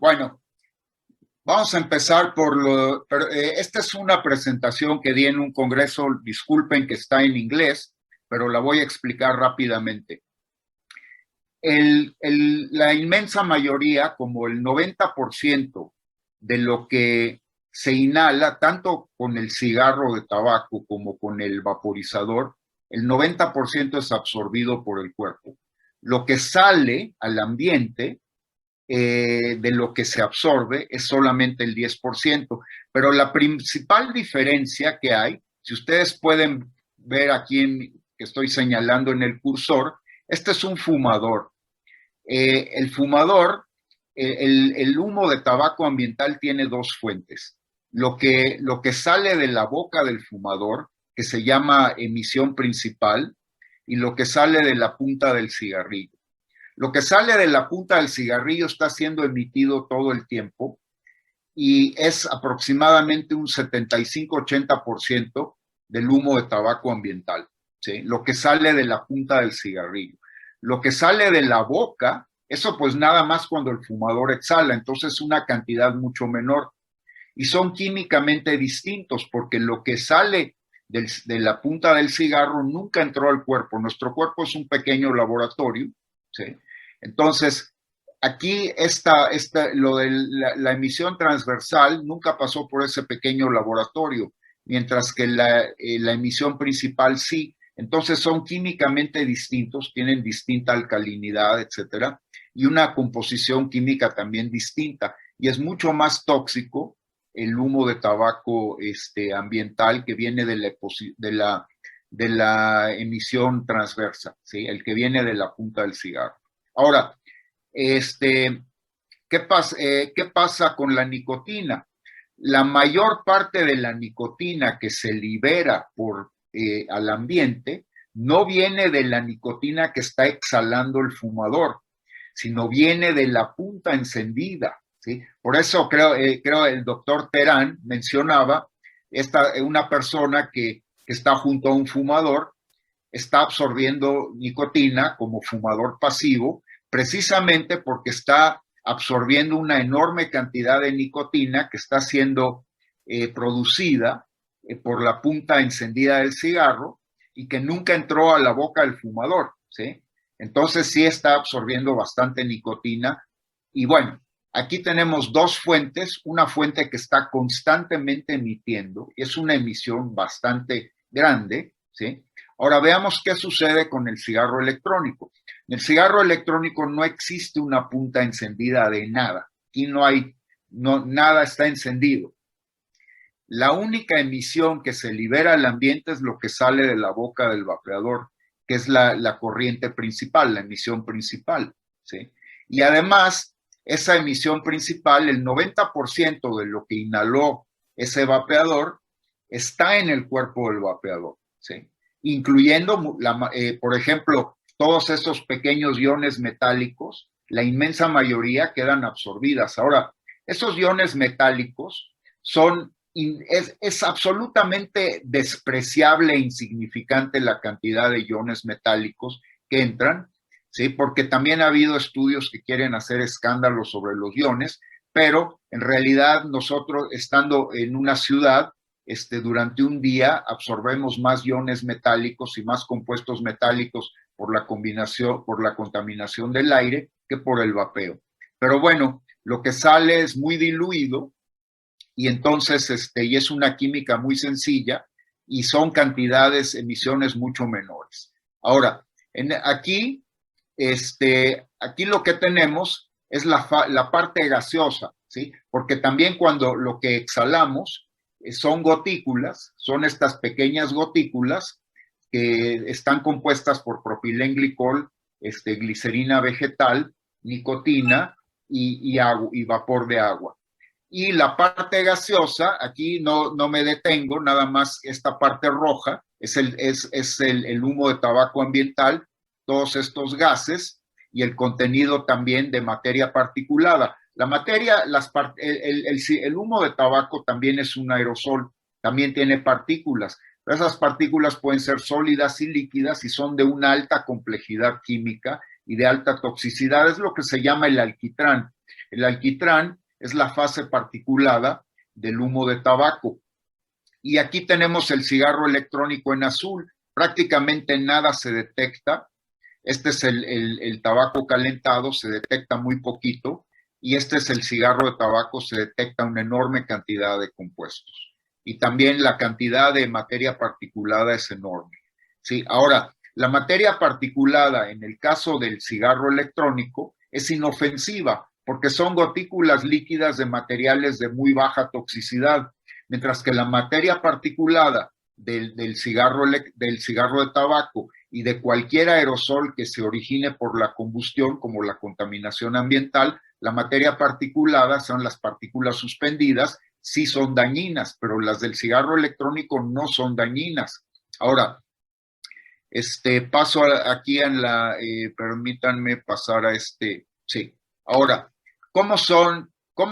Bueno, vamos a empezar por esta es una presentación que di en un congreso, disculpen que está en inglés, pero la voy a explicar rápidamente. La inmensa mayoría, como el 90% de lo que se inhala, tanto con el cigarro de tabaco como con el vaporizador, el 90% es absorbido por el cuerpo. Lo que sale al ambiente de lo que se absorbe es solamente el 10%. Pero la principal diferencia que hay, si ustedes pueden ver aquí que estoy señalando en el cursor, este es un fumador. El fumador, el humo de tabaco ambiental tiene dos fuentes. Lo que sale de la boca del fumador, que se llama emisión principal, y lo que sale de la punta del cigarrillo. Lo que sale de la punta del cigarrillo está siendo emitido todo el tiempo y es aproximadamente un 75-80% del humo de tabaco ambiental, ¿sí? Lo que sale de la punta del cigarrillo. Lo que sale de la boca, eso pues nada más cuando el fumador exhala, entonces es una cantidad mucho menor. Y son químicamente distintos porque lo que sale de la punta del cigarro nunca entró al cuerpo. Nuestro cuerpo es un pequeño laboratorio, ¿sí? Entonces, aquí lo de la emisión transversal nunca pasó por ese pequeño laboratorio, mientras que la emisión principal sí. Entonces son químicamente distintos, tienen distinta alcalinidad, etcétera, y una composición química también distinta. Y es mucho más tóxico el humo de tabaco ambiental que viene de la emisión transversa, ¿sí? El que viene de la punta del cigarro. Ahora, ¿qué pasa con la nicotina? La mayor parte de la nicotina que se libera al ambiente no viene de la nicotina que está exhalando el fumador, sino viene de la punta encendida, ¿sí? Por eso creo el doctor Terán mencionaba una persona que está junto a un fumador, está absorbiendo nicotina como fumador pasivo, precisamente porque está absorbiendo una enorme cantidad de nicotina que está siendo producida por la punta encendida del cigarro y que nunca entró a la boca del fumador, ¿sí? Entonces sí está absorbiendo bastante nicotina. Y bueno, aquí tenemos dos fuentes, una fuente que está constantemente emitiendo, y es una emisión bastante grande, ¿sí? Ahora veamos qué sucede con el cigarro electrónico. En el cigarro electrónico no existe una punta encendida de nada. Aquí nada está encendido. La única emisión que se libera al ambiente es lo que sale de la boca del vapeador, que es la corriente principal, la emisión principal, ¿sí? Y además, esa emisión principal, el 90% de lo que inhaló ese vapeador, está en el cuerpo del vapeador, ¿sí? Incluyendo, por ejemplo, todos esos pequeños iones metálicos, la inmensa mayoría quedan absorbidas. Ahora, esos iones metálicos es absolutamente despreciable e insignificante la cantidad de iones metálicos que entran, ¿sí? Porque también ha habido estudios que quieren hacer escándalos sobre los iones, pero en realidad nosotros, estando en una ciudad, durante un día absorbemos más iones metálicos y más compuestos metálicos por la contaminación del aire que por el vapeo. Pero bueno, lo que sale es muy diluido y entonces, y es una química muy sencilla y son cantidades, emisiones mucho menores. Ahora, aquí lo que tenemos es la parte gaseosa, ¿sí? Porque también cuando lo que exhalamos son gotículas, son estas pequeñas gotículas que están compuestas por propilenglicol, glicerina vegetal, nicotina y vapor de agua. Y la parte gaseosa, aquí no me detengo, nada más esta parte roja es el humo de tabaco ambiental, todos estos gases y el contenido también de materia particulada. La materia, el humo de tabaco también es un aerosol, también tiene partículas. Pero esas partículas pueden ser sólidas y líquidas y son de una alta complejidad química y de alta toxicidad. Es lo que se llama el alquitrán. El alquitrán es la fase particulada del humo de tabaco. Y aquí tenemos el cigarro electrónico en azul. Prácticamente nada se detecta. Este es el tabaco calentado, se detecta muy poquito. Y este es el cigarro de tabaco, se detecta una enorme cantidad de compuestos. Y también la cantidad de materia particulada es enorme. ¿Sí? Ahora, la materia particulada en el caso del cigarro electrónico es inofensiva porque son gotículas líquidas de materiales de muy baja toxicidad, mientras que la materia particulada del cigarro de tabaco y de cualquier aerosol que se origine por la combustión, como la contaminación ambiental, la materia particulada son las partículas suspendidas, sí son dañinas, pero las del cigarro electrónico no son dañinas. Ahora, paso aquí en permítanme pasar a sí. Ahora, cómo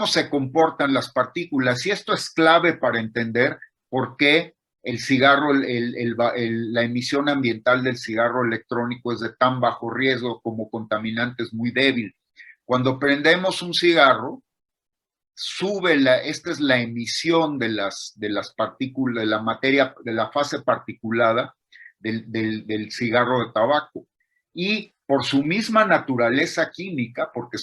se comportan las partículas? Y esto es clave para entender por qué el cigarro, la emisión ambiental del cigarro electrónico es de tan bajo riesgo como contaminante es muy débil. Cuando prendemos un cigarro, esta es la emisión de las partículas, de la materia, de la fase particulada del cigarro de tabaco. Y por su misma naturaleza química, porque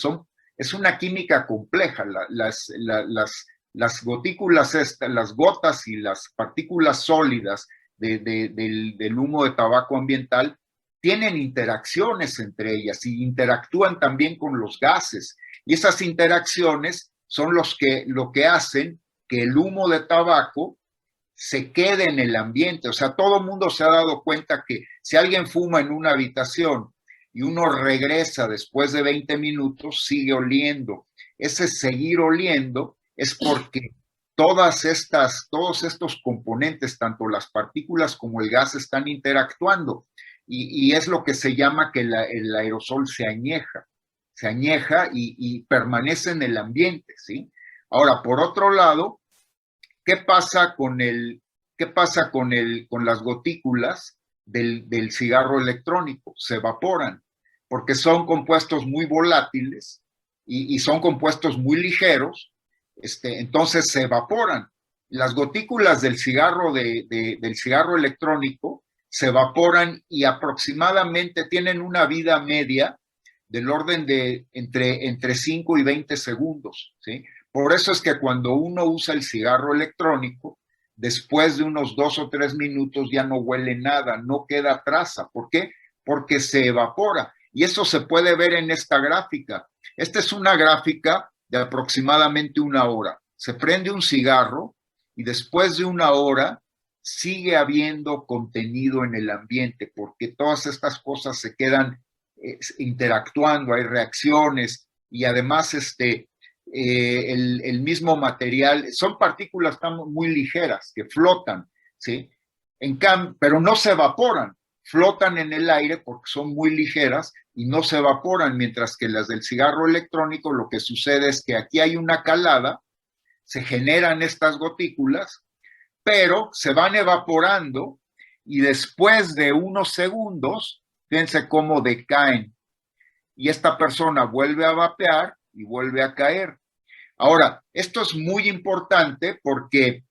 es una química compleja, las gotículas, las gotas y las partículas sólidas del humo de tabaco ambiental tienen interacciones entre ellas y interactúan también con los gases. Y esas interacciones son lo que hacen que el humo de tabaco se quede en el ambiente. O sea, todo el mundo se ha dado cuenta que si alguien fuma en una habitación y uno regresa después de 20 minutos, sigue oliendo. Ese seguir oliendo es porque todos estos componentes, tanto las partículas como el gas, están interactuando. Y es lo que se llama que el aerosol se añeja y permanece en el ambiente, ¿sí? Ahora, por otro lado, ¿qué pasa con las gotículas del cigarro electrónico? Se evaporan, porque son compuestos muy volátiles y son compuestos muy ligeros, entonces se evaporan. Las gotículas del del cigarro electrónico se evaporan y aproximadamente tienen una vida media del orden de entre 5 y 20 segundos, ¿sí? Por eso es que cuando uno usa el cigarro electrónico, después de unos 2 o 3 minutos ya no huele nada, no queda traza. ¿Por qué? Porque se evapora. Y eso se puede ver en esta gráfica. Esta es una gráfica de aproximadamente 1 hora. Se prende un cigarro y después de 1 hora sigue habiendo contenido en el ambiente, porque todas estas cosas se quedan interactuando, hay reacciones y además el mismo material, son partículas muy ligeras que flotan, ¿sí? Pero no se evaporan, flotan en el aire porque son muy ligeras y no se evaporan, mientras que las del cigarro electrónico lo que sucede es que aquí hay una calada, se generan estas gotículas, pero se van evaporando y después de unos segundos, fíjense cómo decaen y esta persona vuelve a vapear y vuelve a caer. Ahora, esto es muy importante porque,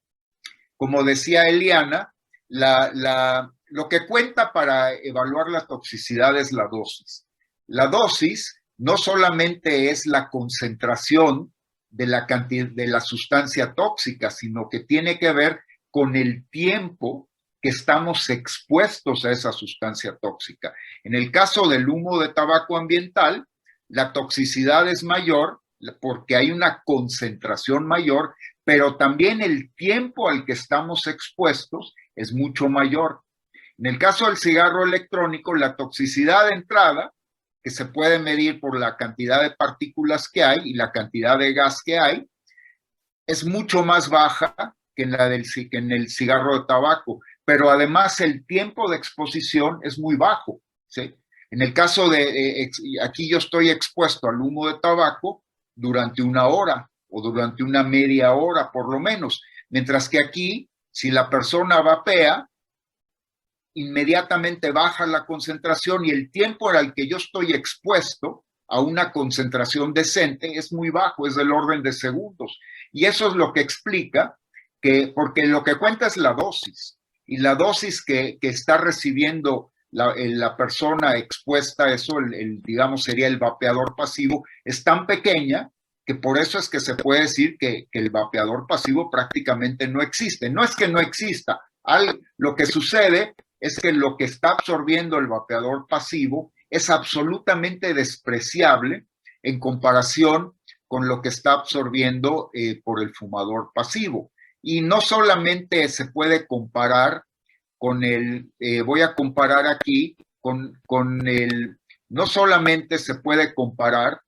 como decía Eliana, lo que cuenta para evaluar la toxicidad es la dosis. La dosis no solamente es la concentración de la sustancia tóxica, sino que tiene que ver con el tiempo que estamos expuestos a esa sustancia tóxica. En el caso del humo de tabaco ambiental, la toxicidad es mayor porque hay una concentración mayor, pero también el tiempo al que estamos expuestos es mucho mayor. En el caso del cigarro electrónico, la toxicidad de entrada, que se puede medir por la cantidad de partículas que hay y la cantidad de gas que hay, es mucho más baja que en el cigarro de tabaco, pero además el tiempo de exposición es muy bajo, ¿sí? En el caso aquí yo estoy expuesto al humo de tabaco durante 1 hora o durante una media hora por lo menos, mientras que aquí, si la persona vapea, inmediatamente baja la concentración y el tiempo al que yo estoy expuesto a una concentración decente es muy bajo, es del orden de segundos. Y eso es lo que explica que, porque lo que cuenta es la dosis, y la dosis que está recibiendo la persona expuesta a eso, digamos sería el vapeador pasivo, es tan pequeña que por eso es que se puede decir que el vapeador pasivo prácticamente no existe. No es que no exista, lo que sucede es que lo que está absorbiendo el vapeador pasivo es absolutamente despreciable en comparación con lo que está absorbiendo por el fumador pasivo. Y no solamente se puede comparar con voy a comparar aquí con no solamente se puede comparar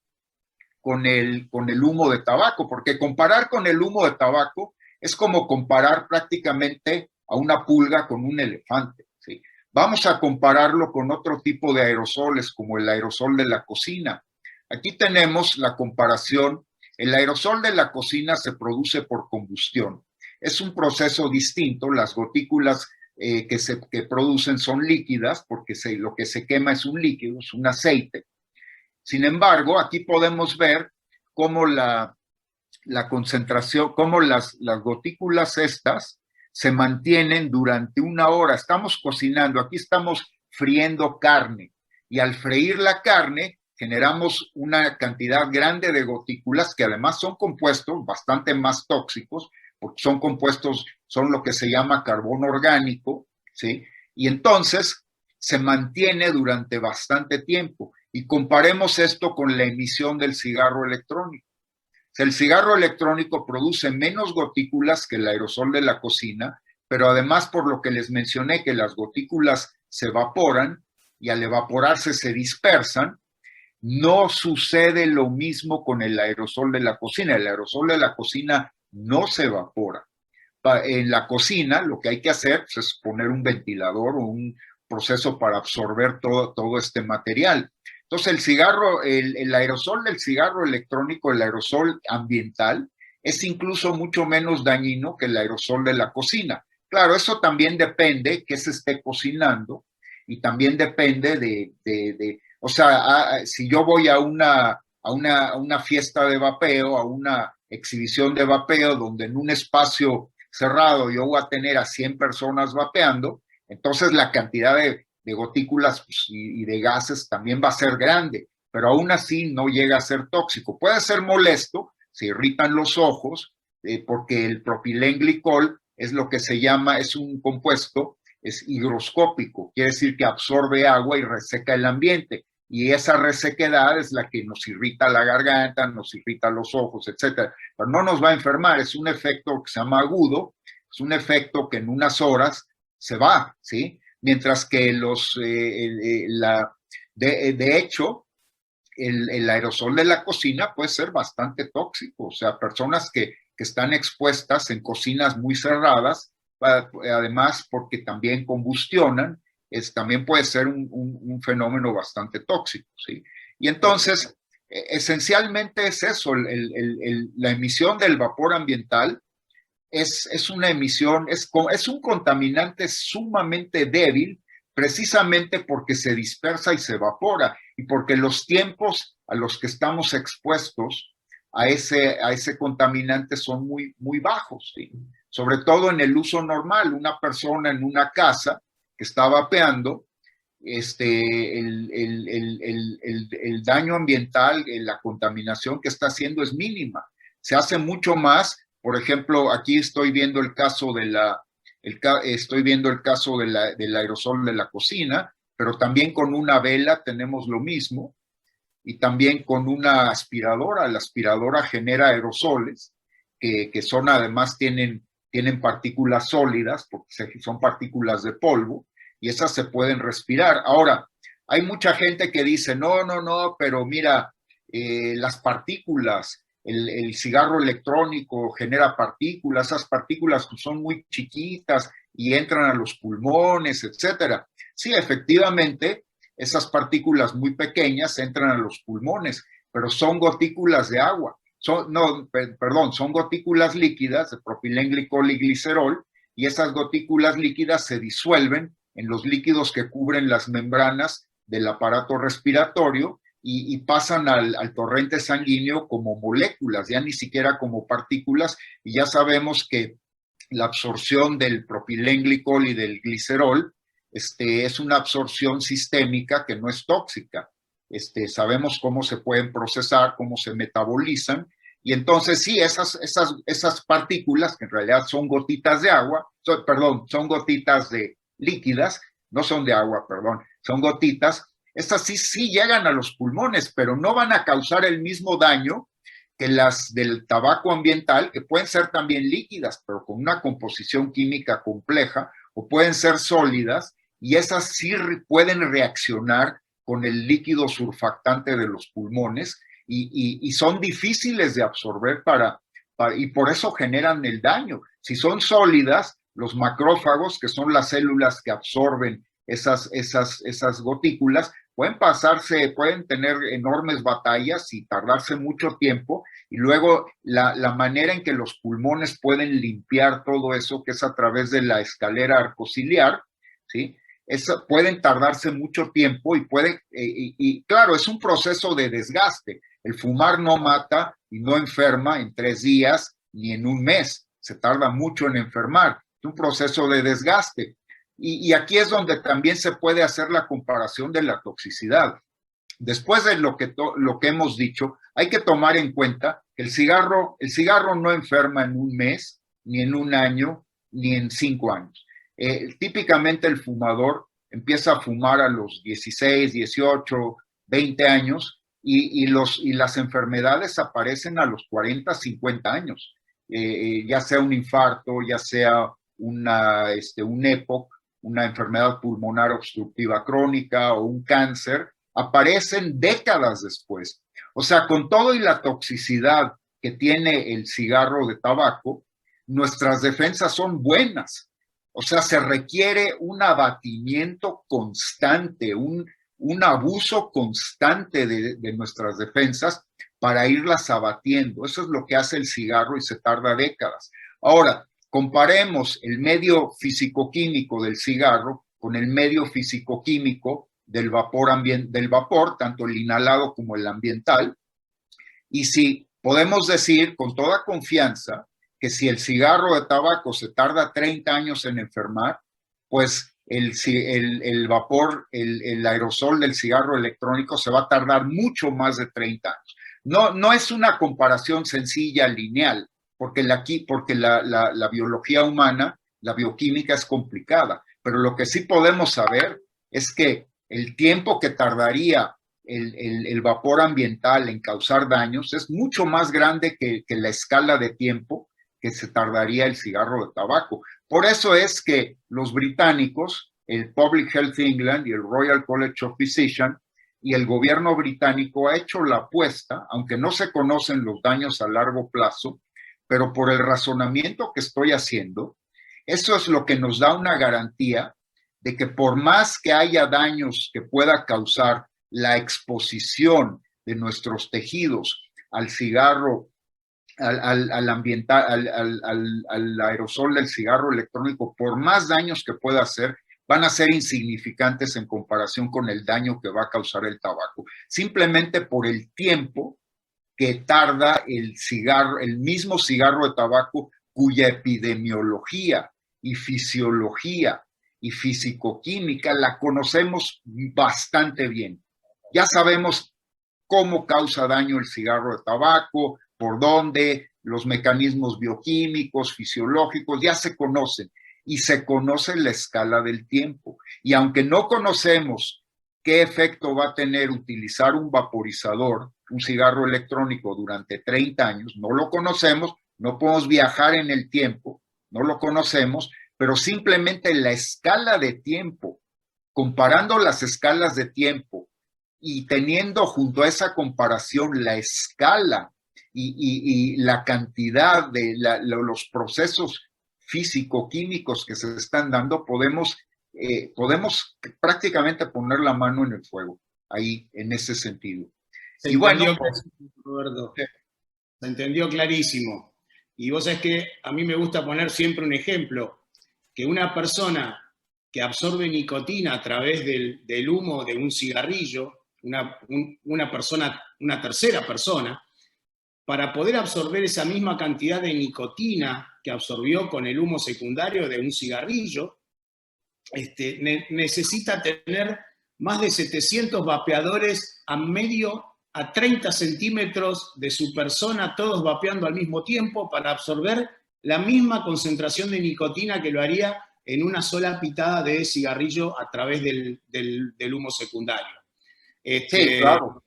con el humo de tabaco, porque comparar con el humo de tabaco es como comparar prácticamente a una pulga con un elefante, ¿sí? Vamos a compararlo con otro tipo de aerosoles, como el aerosol de la cocina. Aquí tenemos la comparación. El aerosol de la cocina se produce por combustión. Es un proceso distinto. Las gotículas que producen son líquidas, porque lo que se quema es un líquido, es un aceite. Sin embargo, aquí podemos ver cómo la concentración, cómo las gotículas estas se mantienen durante una hora. Estamos cocinando, aquí estamos friendo carne, y al freír la carne generamos una cantidad grande de gotículas que además son compuestos bastante más tóxicos, porque son compuestos, son lo que se llama carbón orgánico, ¿sí? Y entonces se mantiene durante bastante tiempo. Y comparemos esto con la emisión del cigarro electrónico. O sea, el cigarro electrónico produce menos gotículas que el aerosol de la cocina, pero además, por lo que les mencioné, que las gotículas se evaporan y al evaporarse se dispersan, no sucede lo mismo con el aerosol de la cocina. El aerosol de la cocina no se evapora. En la cocina lo que hay que hacer es poner un ventilador o un proceso para absorber todo este material. Entonces el aerosol del cigarro electrónico, el aerosol ambiental, es incluso mucho menos dañino que el aerosol de la cocina. Claro, eso también depende que se esté cocinando, y también depende o sea, si yo voy a una fiesta de vapeo, a una exhibición de vapeo, donde en un espacio cerrado yo voy a tener a 100 personas vapeando, entonces la cantidad de gotículas pues, y de gases también va a ser grande, pero aún así no llega a ser tóxico. Puede ser molesto, se irritan los ojos, porque el propilenglicol es lo que se llama, es un compuesto, es higroscópico, quiere decir que absorbe agua y reseca el ambiente. Y esa resequedad es la que nos irrita la garganta, nos irrita los ojos, etcétera. Pero no nos va a enfermar, es un efecto que se llama agudo, es un efecto que en unas horas se va, ¿sí? Mientras que de hecho, el aerosol de la cocina puede ser bastante tóxico, o sea, personas que están expuestas en cocinas muy cerradas, además porque también combustionan, también puede ser un fenómeno bastante tóxico, ¿sí? Y entonces, esencialmente es eso, la emisión del vapor ambiental es una emisión, es un contaminante sumamente débil, precisamente porque se dispersa y se evapora, y porque los tiempos a los que estamos expuestos a ese contaminante son muy, muy bajos, ¿sí? Sobre todo en el uso normal. Una persona en una casa que está vapeando, el daño ambiental, la contaminación que está haciendo es mínima. Se hace mucho más. Por ejemplo, aquí estoy viendo el caso estoy viendo el caso del aerosol de la cocina, pero también con una vela tenemos lo mismo, y también con una aspiradora. La aspiradora genera aerosoles que son, además tienen partículas sólidas, porque son partículas de polvo, y esas se pueden respirar. Ahora, hay mucha gente que dice, no, no, no, pero mira, las partículas, el cigarro electrónico genera partículas, esas partículas son muy chiquitas y entran a los pulmones, etcétera. Sí, efectivamente, esas partículas muy pequeñas entran a los pulmones, pero son gotículas de agua. Son gotículas líquidas de propilenglicol y glicerol, y esas gotículas líquidas se disuelven en los líquidos que cubren las membranas del aparato respiratorio, y pasan al torrente sanguíneo como moléculas, ya ni siquiera como partículas, y ya sabemos que la absorción del propilenglicol y del glicerol es una absorción sistémica que no es tóxica. Sabemos cómo se pueden procesar, cómo se metabolizan, y entonces sí, esas partículas, que en realidad son gotitas de agua, son gotitas de líquidas, no son de agua, perdón, son gotitas, estas sí llegan a los pulmones, pero no van a causar el mismo daño que las del tabaco ambiental, que pueden ser también líquidas, pero con una composición química compleja, o pueden ser sólidas, y esas sí pueden reaccionar con el líquido surfactante de los pulmones, y son difíciles de absorber y por eso generan el daño. Si son sólidas, los macrófagos, que son las células que absorben esas gotículas, pueden tener enormes batallas y tardarse mucho tiempo, y luego la manera en que los pulmones pueden limpiar todo eso, que es a través de la escalera arcociliar, ¿sí? Pueden tardarse mucho tiempo y claro, es un proceso de desgaste. El fumar no mata y no enferma en 3 días ni en un mes, se tarda mucho en enfermar, es un proceso de desgaste. Y aquí es donde también se puede hacer la comparación de la toxicidad. Después de lo que hemos dicho, hay que tomar en cuenta que el cigarro no enferma en un mes, ni en un año, ni en 5 años. Típicamente el fumador empieza a fumar a los 16, 18, 20 años y las enfermedades aparecen a los 40, 50 años. Ya sea un infarto, ya sea un EPOC, una enfermedad pulmonar obstructiva crónica o un cáncer, aparecen décadas después. O sea, con todo y la toxicidad que tiene el cigarro de tabaco, nuestras defensas son buenas. O sea, se requiere un abatimiento constante, un abuso constante de nuestras defensas para irlas abatiendo. Eso es lo que hace el cigarro y se tarda décadas. Ahora, comparemos el medio físico-químico del cigarro con el medio físico-químico del vapor, tanto el inhalado como el ambiental, y si podemos decir con toda confianza que si el cigarro de tabaco se tarda 30 años en enfermar, pues el vapor, el aerosol del cigarro electrónico se va a tardar mucho más de 30 años. No es una comparación sencilla, lineal, porque la biología humana, la bioquímica es complicada, pero lo que sí podemos saber es que el tiempo que tardaría el vapor ambiental en causar daños es mucho más grande que la escala de tiempo que se tardaría el cigarro de tabaco. Por eso es que los británicos, el Public Health England y el Royal College of Physicians y el gobierno británico ha hecho la apuesta, aunque no se conocen los daños a largo plazo, pero por el razonamiento que estoy haciendo, eso es lo que nos da una garantía de que por más que haya daños que pueda causar la exposición de nuestros tejidos al cigarro, al ambiental, al aerosol del cigarro electrónico, por más daños que pueda hacer, van a ser insignificantes en comparación con el daño que va a causar el tabaco, simplemente por el tiempo que tarda el mismo cigarro de tabaco, cuya epidemiología y fisiología y fisicoquímica la conocemos bastante bien. Ya sabemos cómo causa daño el cigarro de tabaco, por dónde, los mecanismos bioquímicos, fisiológicos, ya se conocen y se conoce la escala del tiempo. Y aunque no conocemos qué efecto va a tener utilizar un vaporizador, un cigarro electrónico durante 30 años, no lo conocemos, no podemos viajar en el tiempo, no lo conocemos, pero simplemente la escala de tiempo, comparando las escalas de tiempo y teniendo junto a esa comparación la escala y la cantidad de los procesos físico-químicos que se están dando, podemos prácticamente poner la mano en el fuego, ahí, en ese sentido. Se entendió, Roberto. Se entendió clarísimo. Y vos sabés que a mí me gusta poner siempre un ejemplo, que una persona que absorbe nicotina a través del humo de un cigarrillo, una persona, una tercera persona, para poder absorber esa misma cantidad de nicotina que absorbió con el humo secundario de un cigarrillo, necesita tener más de 700 vapeadores a 30 centímetros de su persona, todos vapeando al mismo tiempo para absorber la misma concentración de nicotina que lo haría en una sola pitada de cigarrillo a través del humo secundario. Sí, claro.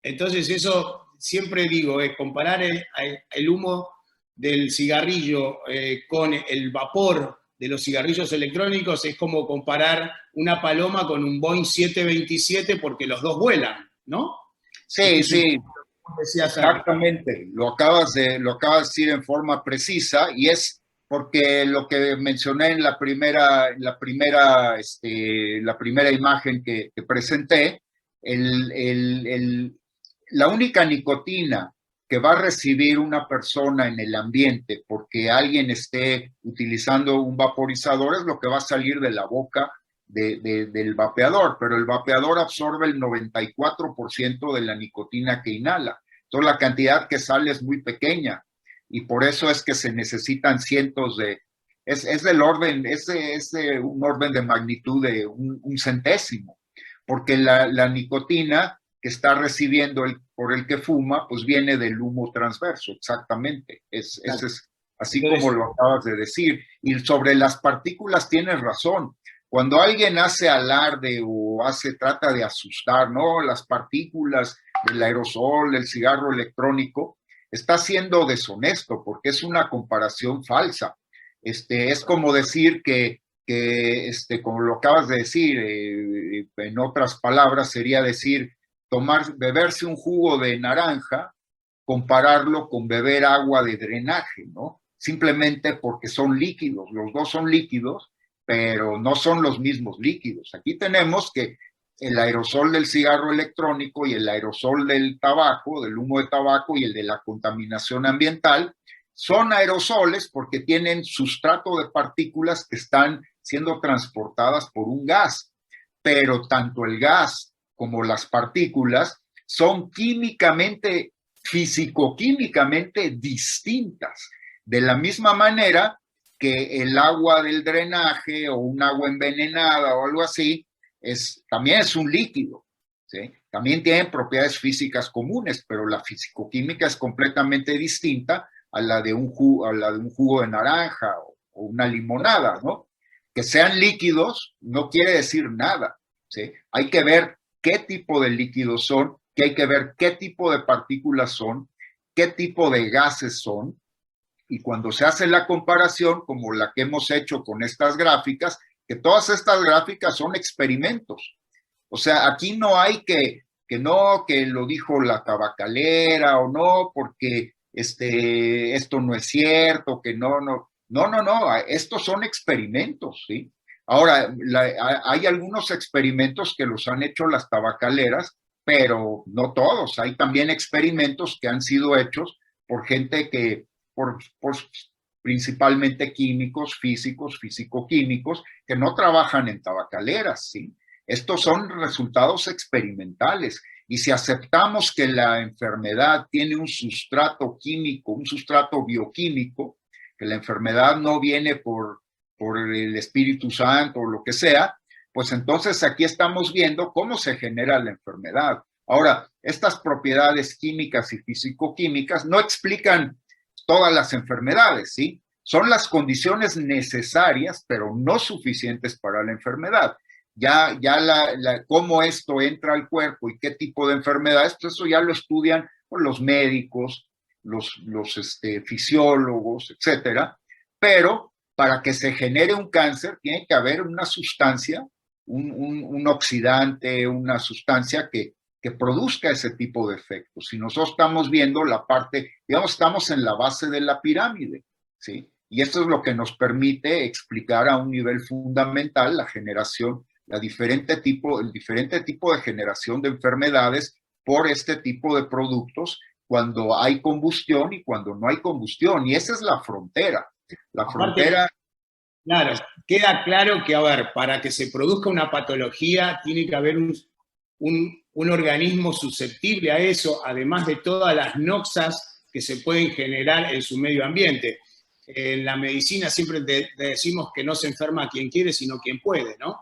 Entonces eso, siempre digo, es comparar el humo del cigarrillo con el vapor de los cigarrillos electrónicos es como comparar una paloma con un Boeing 727 porque los dos vuelan, ¿no? Sí, sí, exactamente. Lo acabas de decir en forma precisa y es porque lo que mencioné en la primera imagen que presenté, la única nicotina que va a recibir una persona en el ambiente porque alguien esté utilizando un vaporizador es lo que va a salir de la boca del vapeador, pero el vapeador absorbe el 94% de la nicotina que inhala. Entonces la cantidad que sale es muy pequeña y por eso es que se necesitan cientos de, es del orden, es un orden de magnitud de un centésimo, porque la nicotina que está recibiendo por el que fuma, pues viene del humo transverso, exactamente. Es así como lo acabas de decir. Y sobre las partículas tienes razón. Cuando alguien hace alarde o trata de asustar, ¿no? Las partículas del aerosol, del cigarro electrónico, está siendo deshonesto porque es una comparación falsa. Es como decir que como lo acabas de decir, en otras palabras, sería decir, beberse un jugo de naranja, compararlo con beber agua de drenaje, ¿no? Simplemente porque son líquidos, los dos son líquidos, pero no son los mismos líquidos. Aquí tenemos que el aerosol del cigarro electrónico y el aerosol del tabaco, del humo de tabaco y el de la contaminación ambiental, son aerosoles porque tienen sustrato de partículas que están siendo transportadas por un gas, pero tanto el gas como las partículas son químicamente, físico-químicamente distintas. De la misma manera que el agua del drenaje o un agua envenenada o algo así también es un líquido, ¿sí? También tienen propiedades físicas comunes, pero la físico-química es completamente distinta a la de un jugo de naranja o una limonada, ¿no? Que sean líquidos no quiere decir nada, ¿sí? Hay que ver qué tipo de líquidos son, que hay que ver qué tipo de partículas son, qué tipo de gases son, y cuando se hace la comparación, como la que hemos hecho con estas gráficas, que todas estas gráficas son experimentos. O sea, aquí no hay que lo dijo la tabacalera o no, porque esto no es cierto, que no, estos son experimentos, ¿sí? Ahora, hay algunos experimentos que los han hecho las tabacaleras, pero no todos. Hay también experimentos que han sido hechos por gente por principalmente químicos, físicos, físico-químicos, que no trabajan en tabacaleras, ¿sí? Estos son resultados experimentales. Y si aceptamos que la enfermedad tiene un sustrato químico, un sustrato bioquímico, que la enfermedad no viene por el Espíritu Santo o lo que sea, pues entonces aquí estamos viendo cómo se genera la enfermedad. Ahora, estas propiedades químicas y físico-químicas no explican todas las enfermedades, ¿sí? Son las condiciones necesarias, pero no suficientes para la enfermedad. Ya cómo esto entra al cuerpo y qué tipo de enfermedades, pues eso ya lo estudian los médicos, los fisiólogos, etcétera. Pero para que se genere un cáncer tiene que haber una sustancia, un oxidante, una sustancia que produzca ese tipo de efectos. Si nosotros estamos viendo la parte, digamos, estamos en la base de la pirámide, ¿sí? Y esto es lo que nos permite explicar a un nivel fundamental la generación, el diferente tipo de generación de enfermedades por este tipo de productos cuando hay combustión y cuando no hay combustión. Y esa es la frontera. La frontera... Claro, queda claro que, a ver, para que se produzca una patología tiene que haber un organismo susceptible a eso, además de todas las noxas que se pueden generar en su medio ambiente. En la medicina siempre decimos que no se enferma quien quiere, sino quien puede, ¿no?